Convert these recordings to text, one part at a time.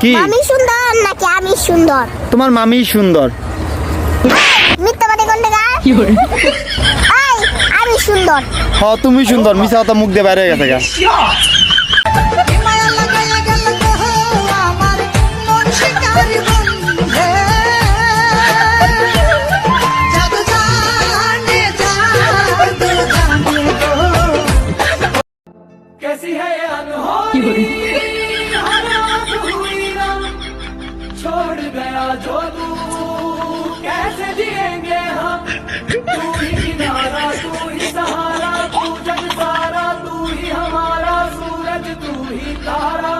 কি? মামি সুন্দর নাকি আমি সুন্দর? তোমার মামি সুন্দর। মিথ্যাবাদী কোন জায়গা? এই আমি সুন্দর। হ্যাঁ তুমি সুন্দর, মিছা কথা মুখ দিয়ে বাইরে হয়ে গেছে গা। कैसी है ये अनहोनी रात हुई ना छोड़ गया जो तू कैसे जिएंगे हम तू ही किनारा तू ही सहारा तू जग सारा तू ही हमारा सूरज तू ही तारा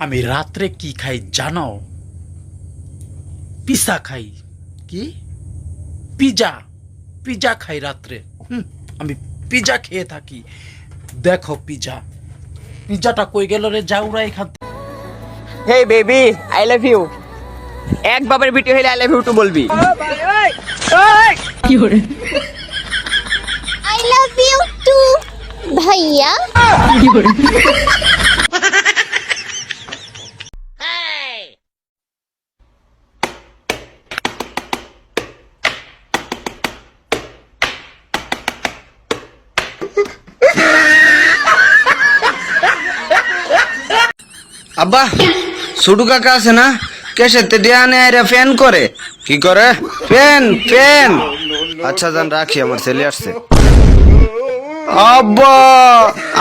আমি রাত্রে কি খাই জানো? পিজা খাই। কি? পিজা। পিজা খাই রাত্রে। আমি পিজা খেয়ে থাকি। দেখো পিজা। পিজাটা কই গেল রে? যাওরা এখান থেকে। Hey baby I love you. এক বাবার ভিডিও হইলে আই লাভ ইউ টু বলবি। আই লাভ ইউ টু ভাইয়া। আব্বা ছোটু কাকা আছে না, কেসেতে দিয়ে আনে আইরা ফ্যান করে। কি করে? Fan fan. আচ্ছা যান রাখি, আমার ছেলে আসছে। আব্বা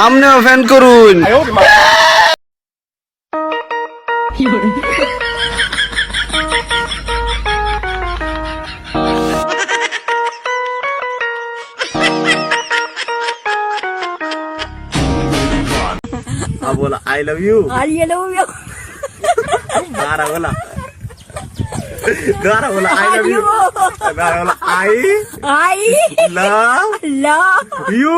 আমনেও ফ্যান করুন। बोला I love you. I love you. गारा बोला आई लव यू। गारा बोला आई आई लव लव यू।